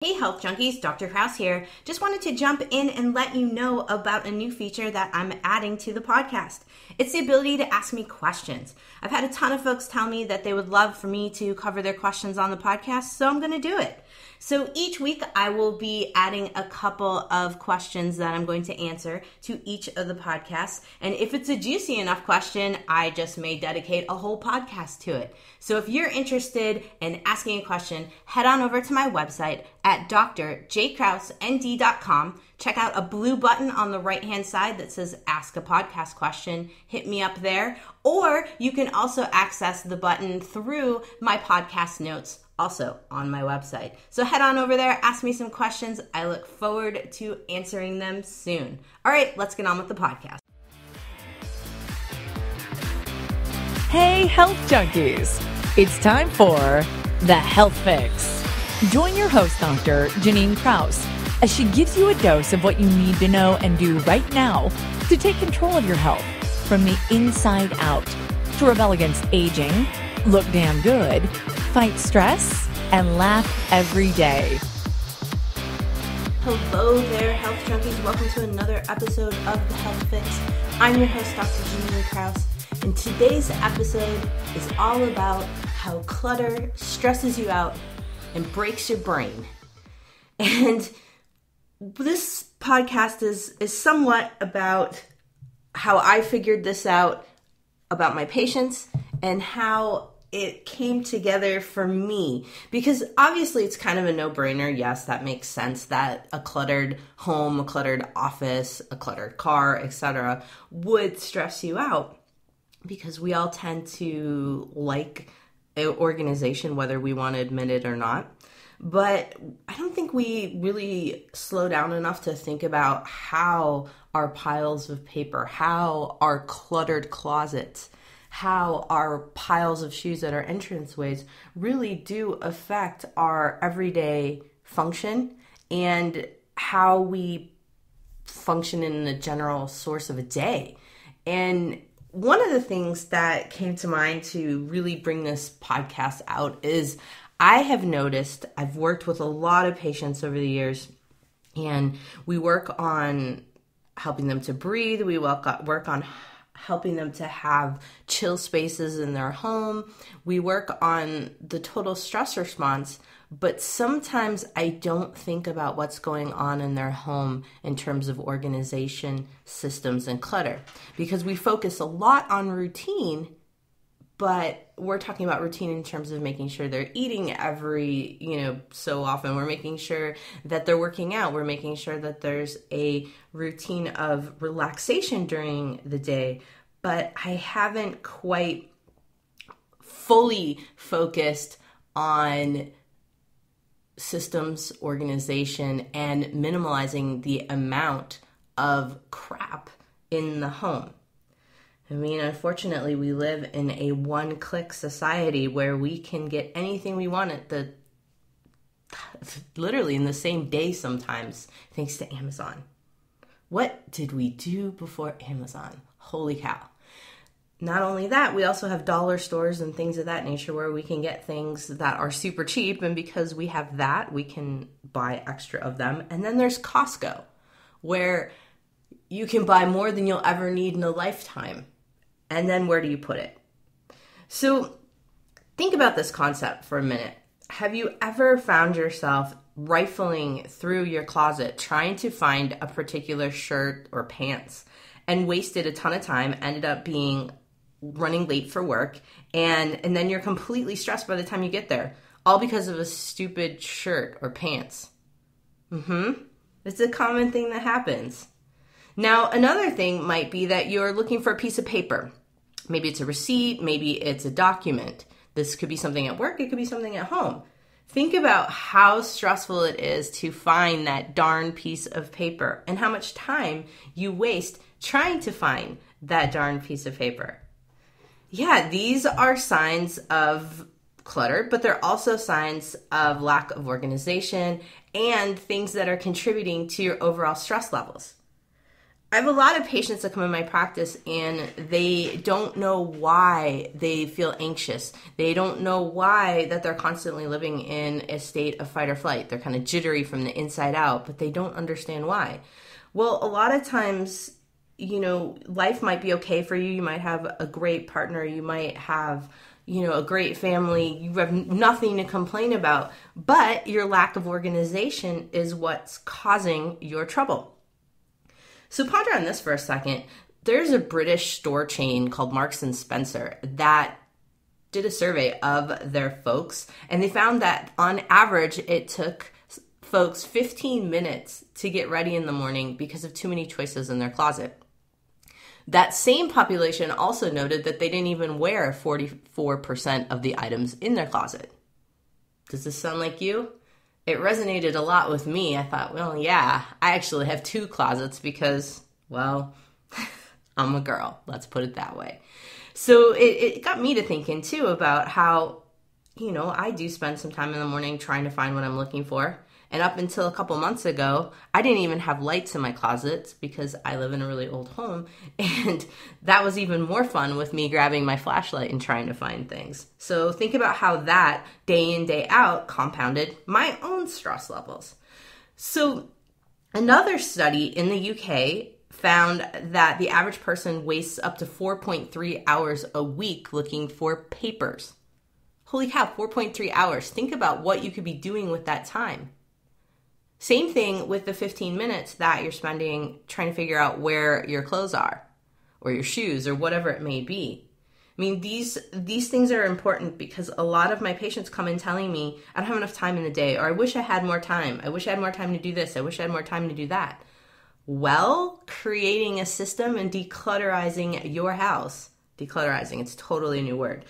Hey Health Junkies, Dr. Kraus here. Just wanted to jump in and let you know about a new feature that I'm adding to the podcast. It's the ability to ask me questions. I've had a ton of folks tell me that they would love for me to cover their questions on the podcast, so I'm going to do it. So each week I will be adding a couple of questions that I'm going to answer to each of the podcasts. And if it's a juicy enough question, I just may dedicate a whole podcast to it. So if you're interested in asking a question, head on over to my website at drjkrausnd.com. Check out a blue button on the right-hand side that says Ask a Podcast Question. Hit me up there. Or you can also access the button through my podcast notes, also on my website. So head on over there, ask me some questions. I look forward to answering them soon. All right, let's get on with the podcast. Hey, Health Junkies! It's time for The Health Fix. Join your host, Dr. Janine Kraus, as she gives you a dose of what you need to know and do right now to take control of your health from the inside out, to rebel against aging, look damn good, fight stress, and laugh every day. Hello there, Health Junkies. Welcome to another episode of The Health Fix. I'm your host, Dr. Janine Kraus, and today's episode is all about how clutter stresses you out and breaks your brain. And this podcast is somewhat about how I figured this out about my patients and how it came together for me. Because obviously it's kind of a no-brainer. Yes, that makes sense that a cluttered home, a cluttered office, a cluttered car, etc. would stress you out, because we all tend to like organization, whether we want to admit it or not. But I don't think we really slow down enough to think about how our piles of paper, how our cluttered closets, how our piles of shoes at our entranceways really do affect our everyday function and how we function in the general source of a day. And one of the things that came to mind to really bring this podcast out is I have noticed, I've worked with a lot of patients over the years, and we work on helping them to breathe. We work on helping them to have chill spaces in their home. We work on the total stress response, but sometimes I don't think about what's going on in their home in terms of organization, systems, and clutter, because we focus a lot on routine. But we're talking about routine in terms of making sure they're eating every, so often. We're making sure that they're working out. We're making sure that there's a routine of relaxation during the day. But I haven't quite fully focused on systems, organization, and minimalizing the amount of crap in the home. I mean, unfortunately, we live in a one-click society where we can get anything we want literally in the same day sometimes, thanks to Amazon. What did we do before Amazon? Holy cow. Not only that, we also have dollar stores and things of that nature where we can get things that are super cheap, and because we have that, we can buy extra of them. And then there's Costco, where you can buy more than you'll ever need in a lifetime. And then where do you put it? So think about this concept for a minute. Have you ever found yourself rifling through your closet trying to find a particular shirt or pants and wasted a ton of time, ended up running late for work, and then you're completely stressed by the time you get there, all because of a stupid shirt or pants? It's a common thing that happens. Now, another thing might be that you're looking for a piece of paper. Maybe it's a receipt, maybe it's a document. This could be something at work, it could be something at home. Think about how stressful it is to find that darn piece of paper and how much time you waste trying to find that darn piece of paper. Yeah, these are signs of clutter, but they're also signs of lack of organization and things that are contributing to your overall stress levels. I have a lot of patients that come in my practice and they don't know why they feel anxious. They don't know why that they're constantly living in a state of fight or flight. They're kind of jittery from the inside out, but they don't understand why. Well, a lot of times, life might be okay for you. You might have a great partner. You might have, a great family. You have nothing to complain about, but your lack of organization is what's causing your trouble. So ponder on this for a second. There's a British store chain called Marks and Spencer that did a survey of their folks, and they found that on average it took folks 15 minutes to get ready in the morning because of too many choices in their closet. That same population also noted that they didn't even wear 44% of the items in their closet. Does this sound like you? It resonated a lot with me. I thought, well, yeah, I actually have 2 closets because, well, I'm a girl. Let's put it that way. So it got me to thinking, too, about how, I do spend some time in the morning trying to find what I'm looking for. And up until a couple months ago, I didn't even have lights in my closets because I live in a really old home. And that was even more fun with me grabbing my flashlight and trying to find things. So think about how that day in, day out compounded my own stress levels. So another study in the UK found that the average person wastes up to 4.3 hours a week looking for papers. Holy cow, 4.3 hours. Think about what you could be doing with that time. Same thing with the 15 minutes that you're spending trying to figure out where your clothes are or your shoes or whatever it may be. I mean, these things are important because a lot of my patients come in telling me, I don't have enough time in the day, or I wish I had more time. I wish I had more time to do this. I wish I had more time to do that. Well, creating a system and declutterizing your house. Declutterizing, it's totally a new word.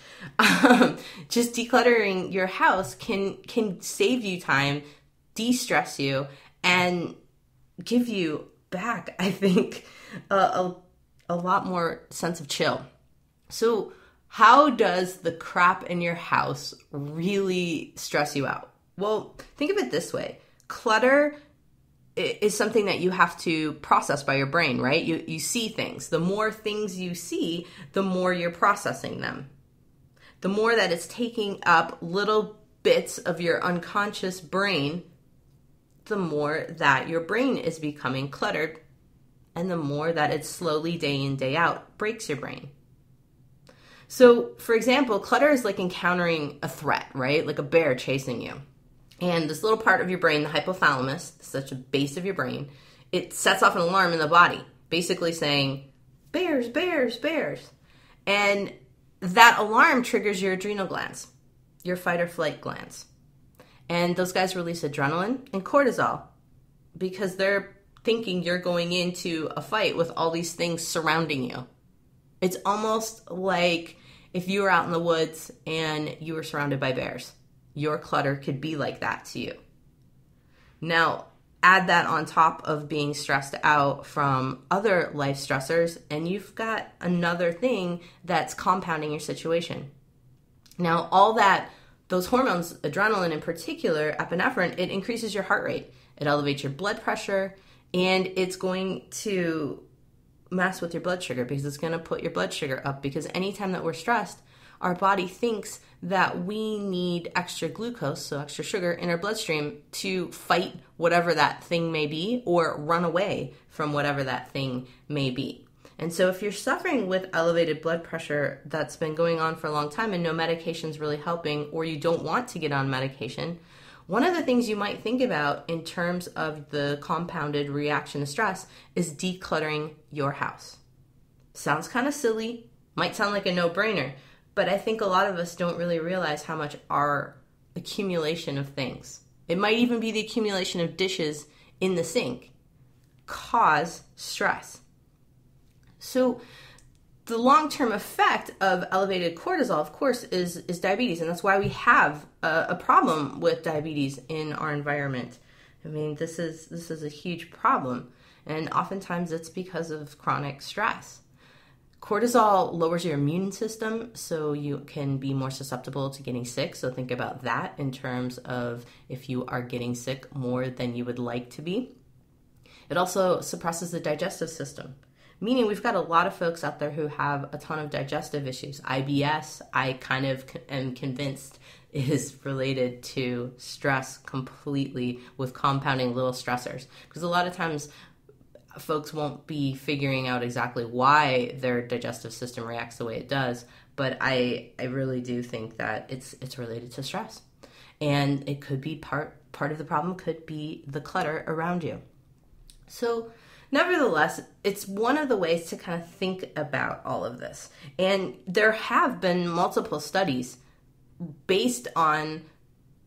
Just decluttering your house can save you time, de-stress you, and give you back, I think, a lot more sense of chill. So how does the crap in your house really stress you out? Well, think of it this way. Clutter is something that you have to process by your brain, right? You see things. The more things you see, the more you're processing them. The more that it's taking up little bits of your unconscious brain, the more that your brain is becoming cluttered, and the more that it slowly, day in, day out, breaks your brain. So, for example, clutter is like encountering a threat, right? Like a bear chasing you. And this little part of your brain, the hypothalamus, such a base of your brain, it sets off an alarm in the body, basically saying, bears, bears, bears. And that alarm triggers your adrenal glands, your fight or flight glands. And those guys release adrenaline and cortisol because they're thinking you're going into a fight with all these things surrounding you. It's almost like if you were out in the woods and you were surrounded by bears. Your clutter could be like that to you. Now, add that on top of being stressed out from other life stressors, and you've got another thing that's compounding your situation. Now, all that, those hormones, adrenaline in particular, epinephrine, it increases your heart rate. It elevates your blood pressure, and it's going to mess with your blood sugar because it's going to put your blood sugar up, because anytime that we're stressed, our body thinks that we need extra glucose, so extra sugar in our bloodstream to fight whatever that thing may be or run away from whatever that thing may be. And so if you're suffering with elevated blood pressure that's been going on for a long time and no medication's really helping, or you don't want to get on medication, one of the things you might think about in terms of the compounded reaction to stress is decluttering your house. Sounds kind of silly, might sound like a no-brainer, but I think a lot of us don't really realize how much our accumulation of things, it might even be the accumulation of dishes in the sink, cause stress. So the long-term effect of elevated cortisol, of course, is diabetes. And that's why we have a problem with diabetes in our environment. I mean, this is a huge problem. And oftentimes it's because of chronic stress. Cortisol lowers your immune system, so you can be more susceptible to getting sick. So think about that in terms of if you are getting sick more than you would like to be. It also suppresses the digestive system, meaning we've got a lot of folks out there who have a ton of digestive issues. IBS, I kind of am convinced, is related to stress completely, with compounding little stressors. Because a lot of times folks won't be figuring out exactly why their digestive system reacts the way it does, but I really do think that it's related to stress. And it could be part of the problem could be the clutter around you. So nevertheless, it's one of the ways to kind of think about all of this. And there have been multiple studies based on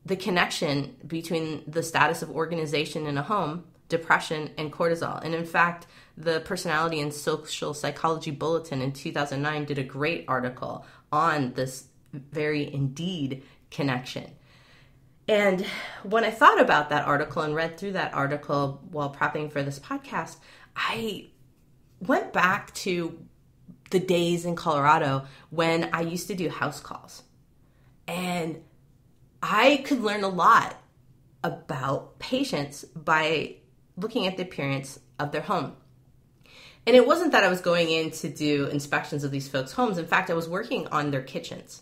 the connection between the status of organization in a home, depression, and cortisol. And in fact, the Personality and Social Psychology Bulletin in 2009 did a great article on this very indeed connection. And when I thought about that article and read through that article while prepping for this podcast, I went back to the days in Colorado when I used to do house calls. And I could learn a lot about patients by looking at the appearance of their home. And it wasn't that I was going in to do inspections of these folks' homes. In fact, I was working on their kitchens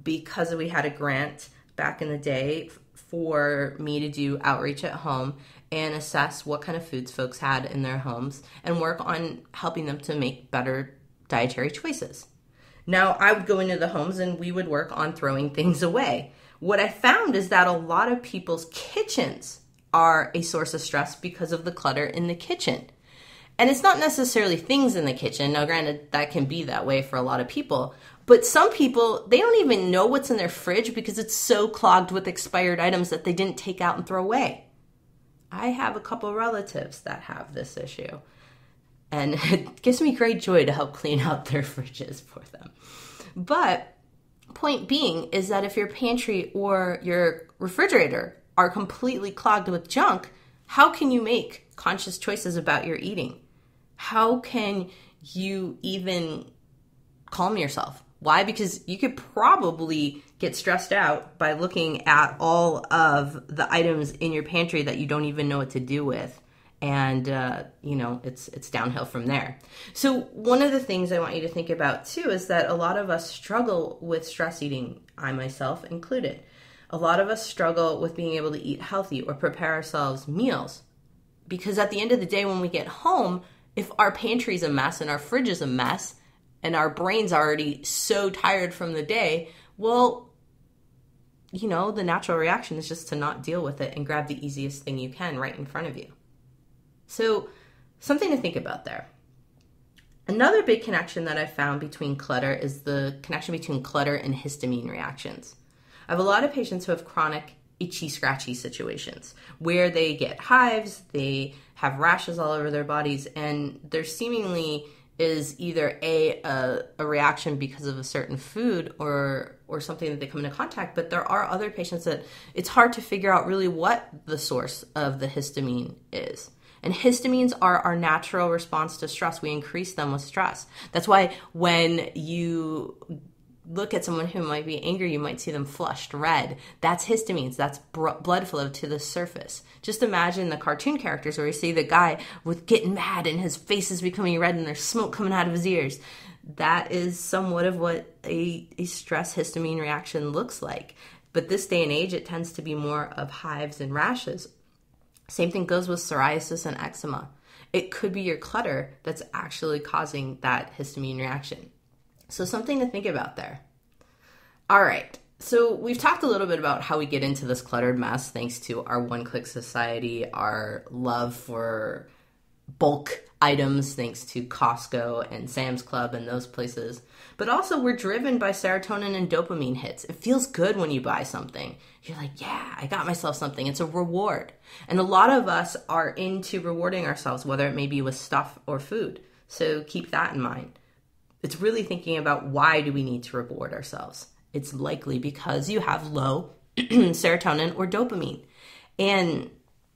because we had a grant back in the day for me to do outreach at home and assess what kind of foods folks had in their homes and work on helping them to make better dietary choices. Now, I would go into the homes and we would work on throwing things away. What I found is that a lot of people's kitchens are a source of stress because of the clutter in the kitchen. And it's not necessarily things in the kitchen. Now, granted, that can be that way for a lot of people. But some people, they don't even know what's in their fridge because it's so clogged with expired items that they didn't take out and throw away. I have a couple relatives that have this issue. And it gives me great joy to help clean out their fridges for them. But point being is that if your pantry or your refrigerator are completely clogged with junk, how can you make conscious choices about your eating? How can you even calm yourself? Why? Because you could probably get stressed out by looking at all of the items in your pantry that you don't even know what to do with. And, it's downhill from there. So one of the things I want you to think about too is that a lot of us struggle with stress eating, I myself included. A lot of us struggle with being able to eat healthy or prepare ourselves meals. Because at the end of the day, when we get home, if our pantry's a mess and our fridge is a mess and our brain's already so tired from the day, well, the natural reaction is just to not deal with it and grab the easiest thing you can right in front of you. So something to think about there. Another big connection that I found between clutter is the connection between clutter and histamine reactions. I have a lot of patients who have chronic itchy, scratchy situations where they get hives, they have rashes all over their bodies, and there seemingly is either a reaction because of a certain food or something that they come into contact, but there are other patients that it's hard to figure out really what the source of the histamine is. And histamines are our natural response to stress. We increase them with stress. That's why when you look at someone who might be angry, you might see them flushed red. That's histamines. That's blood flow to the surface. Just imagine the cartoon characters where you see the guy with getting mad and his face is becoming red and there's smoke coming out of his ears. That is somewhat of what a stress histamine reaction looks like. But this day and age, it tends to be more of hives and rashes. Same thing goes with psoriasis and eczema. It could be your clutter that's actually causing that histamine reaction. So something to think about there. All right. So we've talked a little bit about how we get into this cluttered mess thanks to our one-click society, our love for bulk items thanks to Costco and Sam's Club and those places. But also we're driven by serotonin and dopamine hits. It feels good when you buy something. You're like, yeah, I got myself something. It's a reward. And a lot of us are into rewarding ourselves, whether it may be with stuff or food. So keep that in mind. It's really thinking about why do we need to reward ourselves. It's likely because you have low serotonin or dopamine. And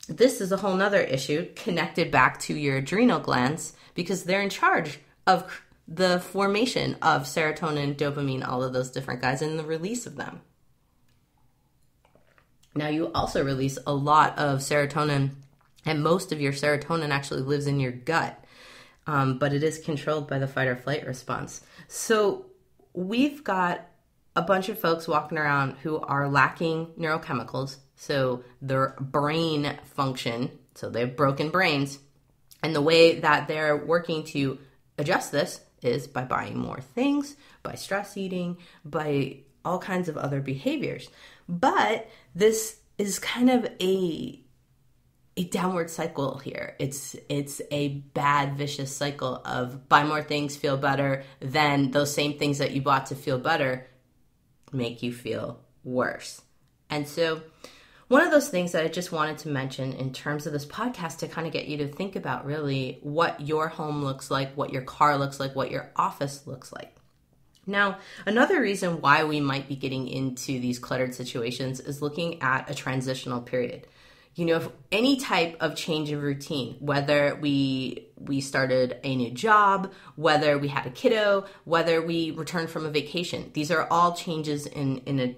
this is a whole nother issue connected back to your adrenal glands because they're in charge of the formation of serotonin, dopamine, all of those different guys, and the release of them. Now, you also release a lot of serotonin And most of your serotonin actually lives in your gut, but it is controlled by the fight or flight response. So we've got a bunch of folks walking around who are lacking neurochemicals, so their brain function, so they have broken brains. And the way that they're working to adjust this is by buying more things, by stress eating, by all kinds of other behaviors. But this is kind of a downward cycle here. It's a bad, vicious cycle of buy more things, feel better, then those same things that you bought to feel better make you feel worse. And so one of those things that I just wanted to mention in terms of this podcast to kind of get you to think about really what your home looks like, what your car looks like, what your office looks like. Now, another reason why we might be getting into these cluttered situations is looking at a transitional period. You know, if any type of change in routine, whether we started a new job, whether we had a kiddo, whether we returned from a vacation, these are all changes in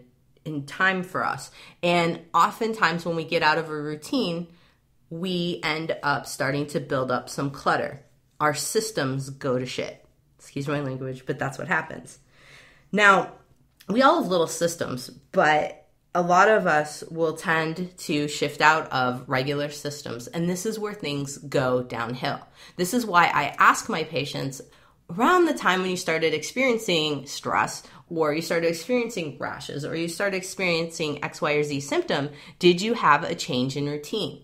time for us. And oftentimes when we get out of a routine, we end up starting to build up some clutter. Our systems go to shit. Excuse my language, but that's what happens. Now, we all have little systems, but a lot of us will tend to shift out of regular systems, and this is where things go downhill. This is why I ask my patients around the time when you started experiencing stress, or you started experiencing rashes, or you started experiencing X, Y, or Z symptom, did you have a change in routine?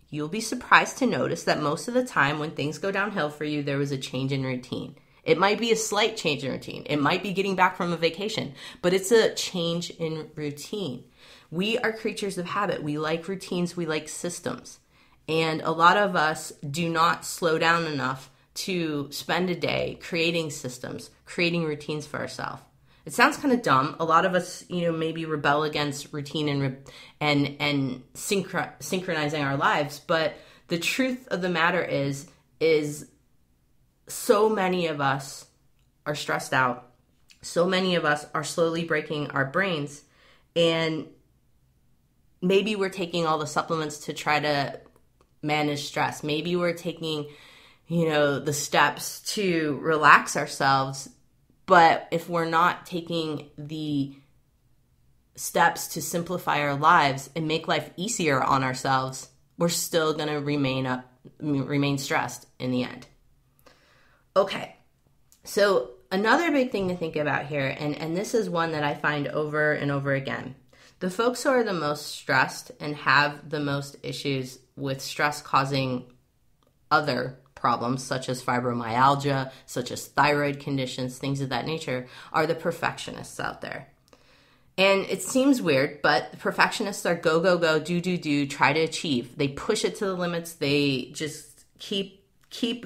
You'll be surprised to notice that most of the time when things go downhill for you, there was a change in routine. It might be a slight change in routine. It might be getting back from a vacation, but it's a change in routine. We are creatures of habit. We like routines. We like systems. And a lot of us do not slow down enough to spend a day creating systems, creating routines for ourselves. It sounds kind of dumb. A lot of us, maybe rebel against routine and synchronizing our lives. But the truth of the matter is so many of us are stressed out. So many of us are slowly breaking our brains. And maybe we're taking all the supplements to try to manage stress. Maybe we're taking, the steps to relax ourselves. But if we're not taking the steps to simplify our lives and make life easier on ourselves, we're still going to remain stressed in the end. Okay, so another big thing to think about here, and this is one that I find over and over again. The folks who are the most stressed and have the most issues with stress causing other problems, such as fibromyalgia, such as thyroid conditions, things of that nature, are the perfectionists out there. And it seems weird, but the perfectionists are go, go, go, do, try to achieve. They push it to the limits. They just keep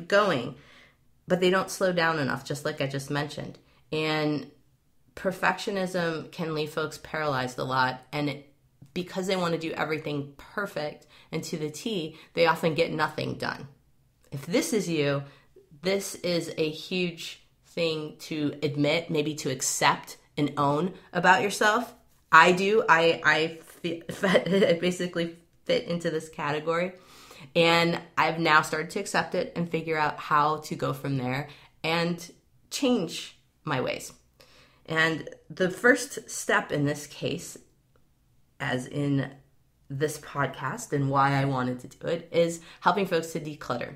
going. But they don't slow down enough, just like I just mentioned. And perfectionism can leave folks paralyzed a lot. And because they want to do everything perfect and to the T, they often get nothing done. If this is you, this is a huge thing to admit, maybe to accept and own about yourself. I do. I basically fit into this category. And I've now started to accept it and figure out how to go from there and change my ways. And the first step in this case, as in this podcast and why I wanted to do it, is helping folks to declutter.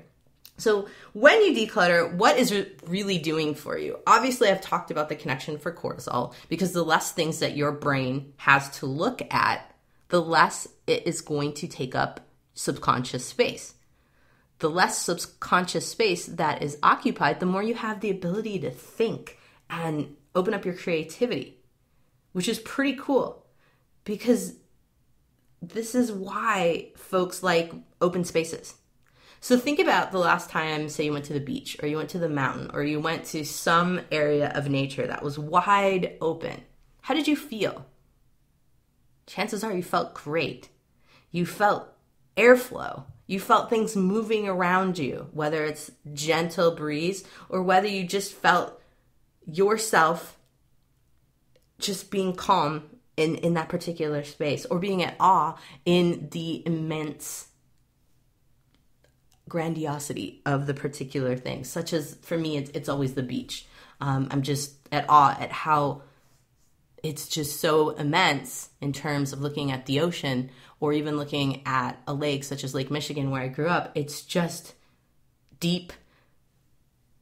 So when you declutter, what is it really doing for you? Obviously, I've talked about the connection for cortisol, because the less things that your brain has to look at, the less it is going to take up subconscious space. The less subconscious space that is occupied, the more you have the ability to think and open up your creativity, which is pretty cool, because this is why folks like open spaces. So think about the last time, say you went to the beach, or you went to the mountain, or you went to some area of nature that was wide open. How did you feel? Chances are you felt great. You felt airflow. You felt things moving around you, whether it's gentle breeze or whether you just felt yourself just being calm in that particular space, or being at awe in the immense grandiosity of the particular thing, such as for me, it's always the beach. I'm just at awe at how it's just so immense in terms of looking at the ocean, or even looking at a lake such as Lake Michigan where I grew up. It's just deep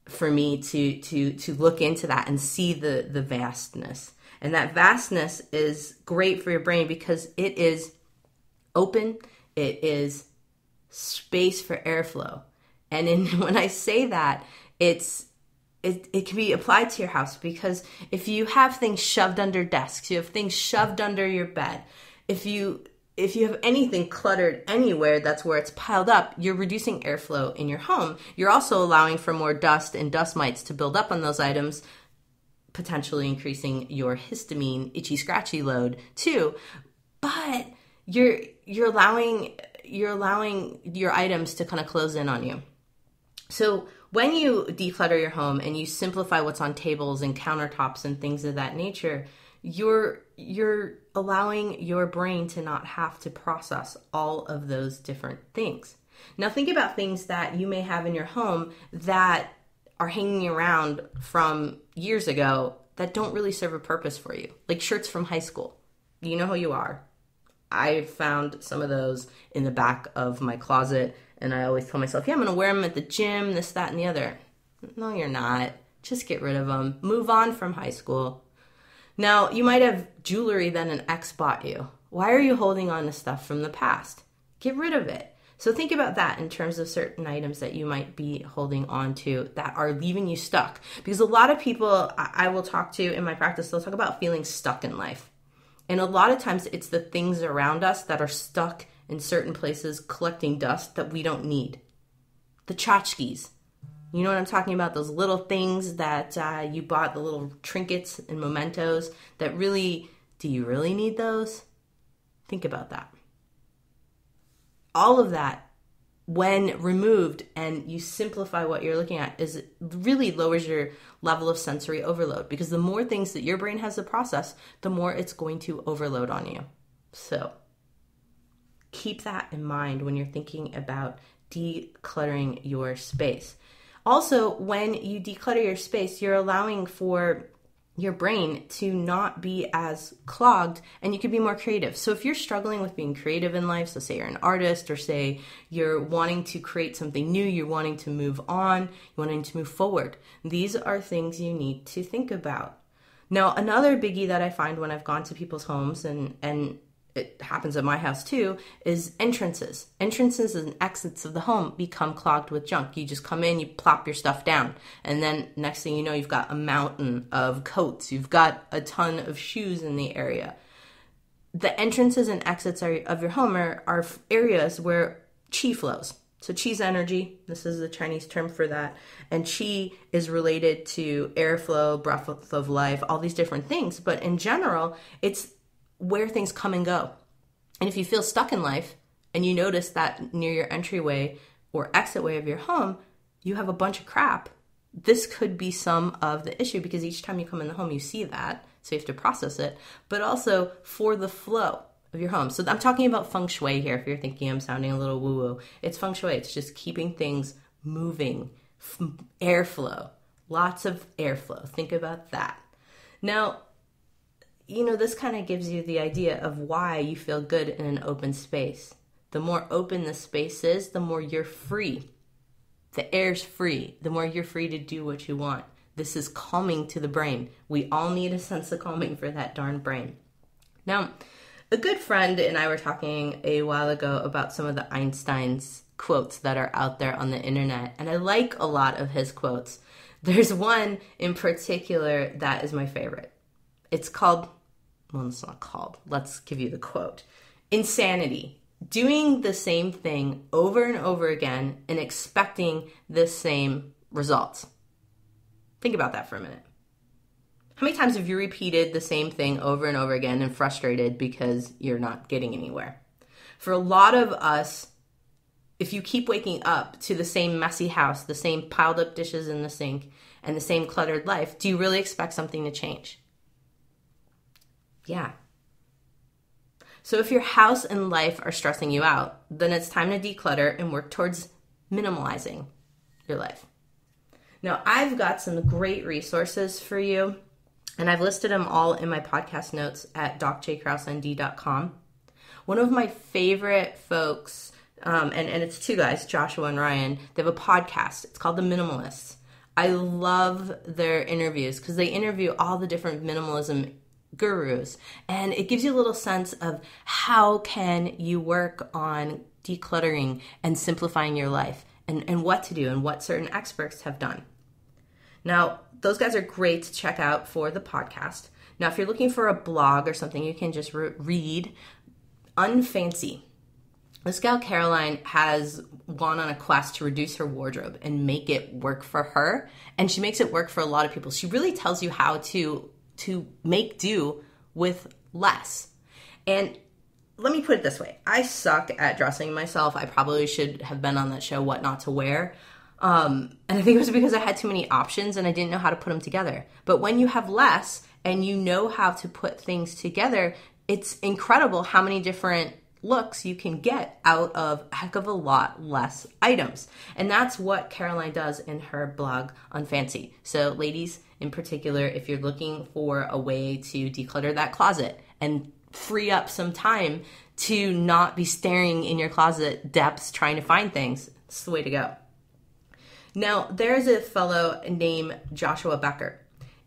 for me to look into that and see the vastness. And that vastness is great for your brain because it is open, it is space for airflow. And when I say that, it can be applied to your house, because if you have things shoved under desks, you have things shoved under your bed, if you have anything cluttered anywhere, that's where it's piled up, you're reducing airflow in your home. You're also allowing for more dust and dust mites to build up on those items, potentially increasing your histamine, itchy, scratchy load too. But you're allowing your items to kind of close in on you. So when you declutter your home and you simplify what's on tables and countertops and things of that nature, you're allowing your brain to not have to process all of those different things. Now think about things that you may have in your home that are hanging around from years ago that don't really serve a purpose for you. Like shirts from high school. You know who you are. I found some of those in the back of my closet, and I always tell myself, yeah, I'm going to wear them at the gym, this, that, and the other. No, you're not. Just get rid of them. Move on from high school. Now, you might have jewelry that an ex bought you. Why are you holding on to stuff from the past? Get rid of it. So think about that in terms of certain items that you might be holding on to that are leaving you stuck. Because a lot of people I will talk to in my practice, they'll talk about feeling stuck in life. And a lot of times it's the things around us that are stuck in certain places collecting dust that we don't need. The tchotchkes. You know what I'm talking about? Those little things that you bought, the little trinkets and mementos that really, do you really need those? Think about that. All of that, when removed and you simplify what you're looking at, is really lowers your level of sensory overload, because the more things that your brain has to process, the more it's going to overload on you. So keep that in mind when you're thinking about decluttering your space. Also, when you declutter your space, you're allowing for your brain to not be as clogged, and you can be more creative. So if you're struggling with being creative in life, so say you're an artist, or say you're wanting to create something new, you're wanting to move on, you're wanting to move forward, these are things you need to think about. Now, another biggie that I find when I've gone to people's homes, and it happens at my house too, is entrances. Entrances and exits of the home become clogged with junk. You just come in, you plop your stuff down, and then next thing you know, you've got a mountain of coats. You've got a ton of shoes in the area. The entrances and exits of your home are areas where chi flows. So chi's energy, this is the Chinese term for that. And chi is related to airflow, breath of life, all these different things. But in general, it's where things come and go. And if you feel stuck in life and you notice that near your entryway or exitway of your home, you have a bunch of crap, this could be some of the issue, because each time you come in the home, you see that. So you have to process it, but also for the flow of your home. So I'm talking about feng shui here. If you're thinking I'm sounding a little woo-woo, it's feng shui. It's just keeping things moving, airflow, lots of airflow. Think about that. Now, you know, this kind of gives you the idea of why you feel good in an open space. The more open the space is, the more you're free. The air's free. The more you're free to do what you want. This is calming to the brain. We all need a sense of calming for that darn brain. Now, a good friend and I were talking a while ago about some of the Einstein's quotes that are out there on the internet, and I like a lot of his quotes. There's one in particular that is my favorite. It's called, well, it's not called. Let's give you the quote. Insanity. Doing the same thing over and over again and expecting the same results. Think about that for a minute. How many times have you repeated the same thing over and over again and frustrated because you're not getting anywhere? For a lot of us, if you keep waking up to the same messy house, the same piled up dishes in the sink, and the same cluttered life, do you really expect something to change? Yeah. So if your house and life are stressing you out, then it's time to declutter and work towards minimalizing your life. Now, I've got some great resources for you, and I've listed them all in my podcast notes at docjkrausend.com. One of my favorite folks, and it's two guys, Joshua and Ryan, they have a podcast. It's called The Minimalists. I love their interviews because they interview all the different minimalism gurus, and it gives you a little sense of how can you work on decluttering and simplifying your life, and what to do and what certain experts have done. Now, those guys are great to check out for the podcast. Now, if you're looking for a blog or something you can just read, Unfancy. This gal, Caroline, has gone on a quest to reduce her wardrobe and make it work for her. And she makes it work for a lot of people. She really tells you how to make do with less. And let me put it this way. I suck at dressing myself. I probably should have been on that show, What Not to Wear. And I think it was because I had too many options and I didn't know how to put them together. But when you have less and you know how to put things together, it's incredible how many different looks you can get out of a heck of a lot less items. And that's what Caroline does in her blog Unfancy. So ladies in particular, if you're looking for a way to declutter that closet and free up some time to not be staring in your closet depths trying to find things, it's the way to go. Now, there's a fellow named Joshua Becker,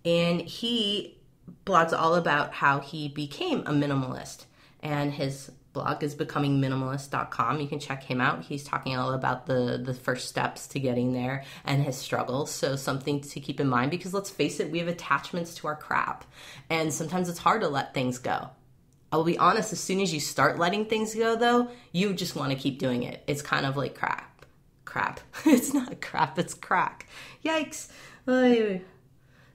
and he blogs all about how he became a minimalist, and his blog is becomingminimalist.com. You can check him out. He's talking all about the first steps to getting there and his struggles. So something to keep in mind, because let's face it, we have attachments to our crap, and sometimes it's hard to let things go. I will be honest, as soon as you start letting things go, though, you just want to keep doing it. It's kind of like crap. It's not crap, it's crack. Yikes.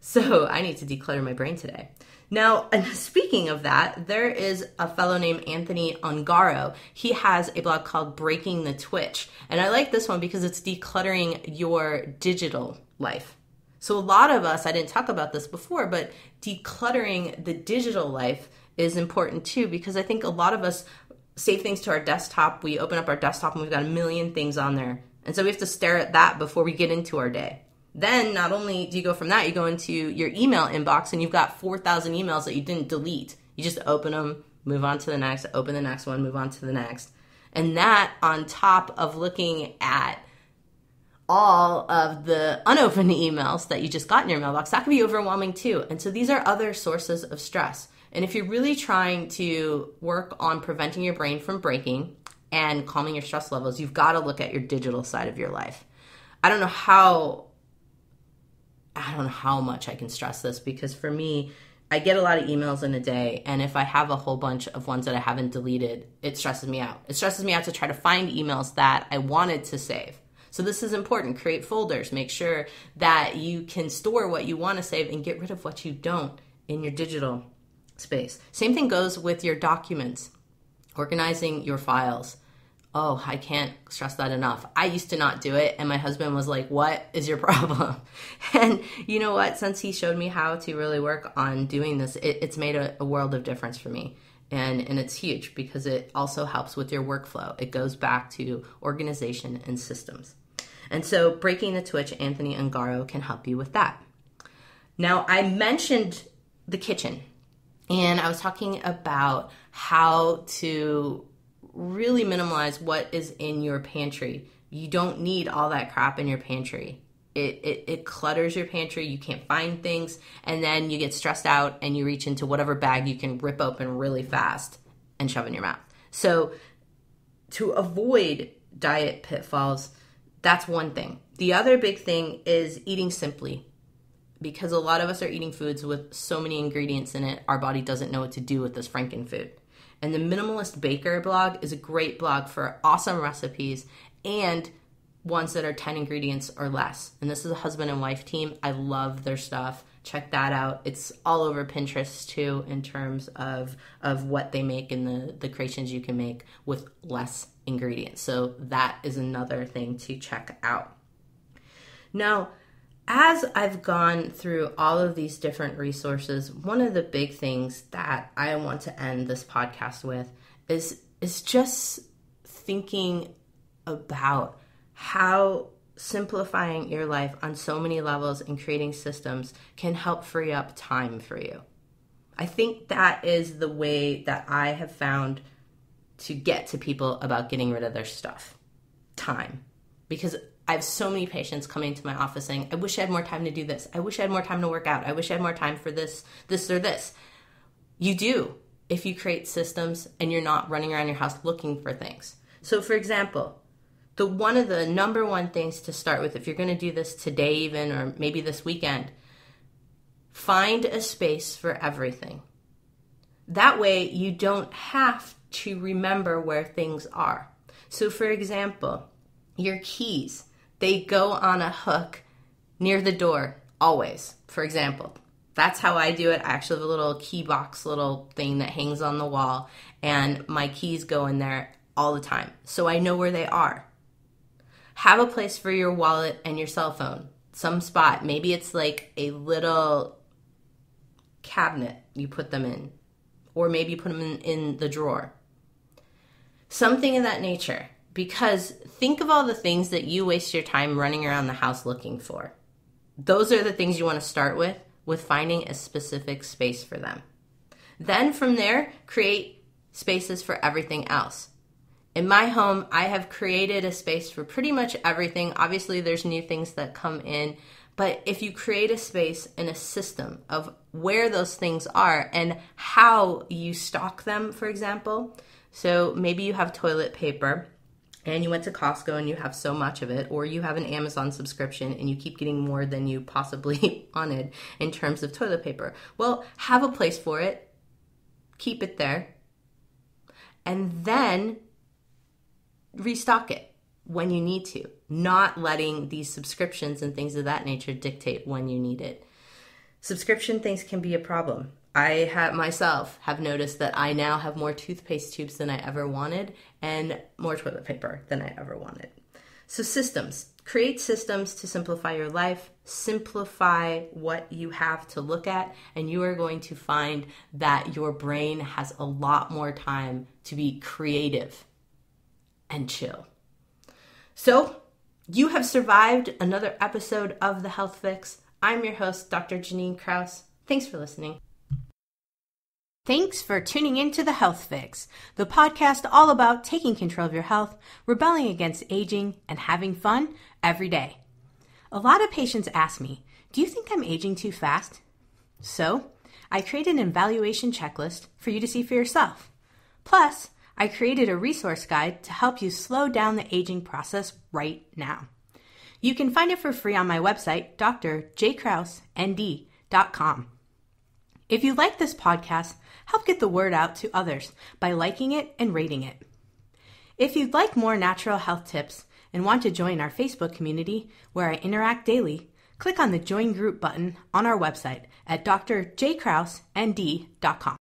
So I need to declutter my brain today. Now, and speaking of that, there is a fellow named Anthony Ungaro. He has a blog called Breaking the Twitch. And I like this one because it's decluttering your digital life. So a lot of us, I didn't talk about this before, but decluttering the digital life is important too, because I think a lot of us save things to our desktop. We open up our desktop and we've got a million things on there. And so we have to stare at that before we get into our day. Then not only do you go from that, you go into your email inbox and you've got 4,000 emails that you didn't delete. You just open them, move on to the next, open the next one, move on to the next. And that on top of looking at all of the unopened emails that you just got in your mailbox, that can be overwhelming too. And so these are other sources of stress. And if you're really trying to work on preventing your brain from breaking and calming your stress levels, you've got to look at your digital side of your life. I don't know how much I can stress this, because for me, I get a lot of emails in a day, and if I have a whole bunch of ones that I haven't deleted, it stresses me out. It stresses me out to try to find emails that I wanted to save. So this is important. Create folders. Make sure that you can store what you want to save and get rid of what you don't in your digital space. Same thing goes with your documents. Organizing your files. Oh, I can't stress that enough. I used to not do it, and my husband was like, what is your problem? And you know what? Since he showed me how to really work on doing this, it's made a world of difference for me. And it's huge because it also helps with your workflow. It goes back to organization and systems. And so Breaking the Twitch, Anthony Ungaro can help you with that. Now, I mentioned the kitchen, and I was talking about how to really minimize what is in your pantry. You don't need all that crap in your pantry. It clutters your pantry. You can't find things, and then you get stressed out and you reach into whatever bag you can rip open really fast and shove in your mouth. So to avoid diet pitfalls, that's one thing. The other big thing is eating simply, because a lot of us are eating foods with so many ingredients in it, our body doesn't know what to do with this frankenfood. And the Minimalist Baker blog is a great blog for awesome recipes and ones that are 10 ingredients or less. And this is a husband and wife team. I love their stuff. Check that out. It's all over Pinterest too, in terms of what they make and the creations you can make with less ingredients. So that is another thing to check out. Now, as I've gone through all of these different resources, one of the big things that I want to end this podcast with is just thinking about how simplifying your life on so many levels and creating systems can help free up time for you. I think that is the way that I have found to get to people about getting rid of their stuff. Time. Because I have so many patients coming to my office saying, I wish I had more time to do this. I wish I had more time to work out. I wish I had more time for this, or this. You do if you create systems and you're not running around your house looking for things. So for example, one of the number one things to start with, if you're going to do this today even, or maybe this weekend, find a space for everything. That way you don't have to remember where things are. So for example, your keys, they go on a hook near the door, always, for example. That's how I do it. I actually have a little key box, little thing that hangs on the wall, and my keys go in there all the time. So I know where they are. Have a place for your wallet and your cell phone. Some spot. Maybe it's like a little cabinet you put them in. Or maybe you put them in the drawer. Something of that nature. Because think of all the things that you waste your time running around the house looking for. Those are the things you want to start with finding a specific space for them. Then from there, create spaces for everything else. In my home, I have created a space for pretty much everything. Obviously, there's new things that come in. But if you create a space and a system of where those things are and how you stock them, for example. So maybe you have toilet paper and you went to Costco and you have so much of it, or you have an Amazon subscription and you keep getting more than you possibly wanted in terms of toilet paper. Well, have a place for it. Keep it there. And then restock it when you need to, not letting these subscriptions and things of that nature dictate when you need it. Subscription things can be a problem. I myself have noticed that I now have more toothpaste tubes than I ever wanted and more toilet paper than I ever wanted. So systems. Create systems to simplify your life, simplify what you have to look at, and you are going to find that your brain has a lot more time to be creative and chill. So, you have survived another episode of The Health Fix. I'm your host, Dr. Janine Krause. Thanks for listening. Thanks for tuning into The Health Fix, the podcast all about taking control of your health, rebelling against aging, and having fun every day. A lot of patients ask me, do you think I'm aging too fast? So, I created an evaluation checklist for you to see for yourself. Plus, I created a resource guide to help you slow down the aging process right now. You can find it for free on my website, drjkrausend.com. If you like this podcast, help get the word out to others by liking it and rating it. If you'd like more natural health tips and want to join our Facebook community where I interact daily, click on the Join Group button on our website at drjkrausend.com.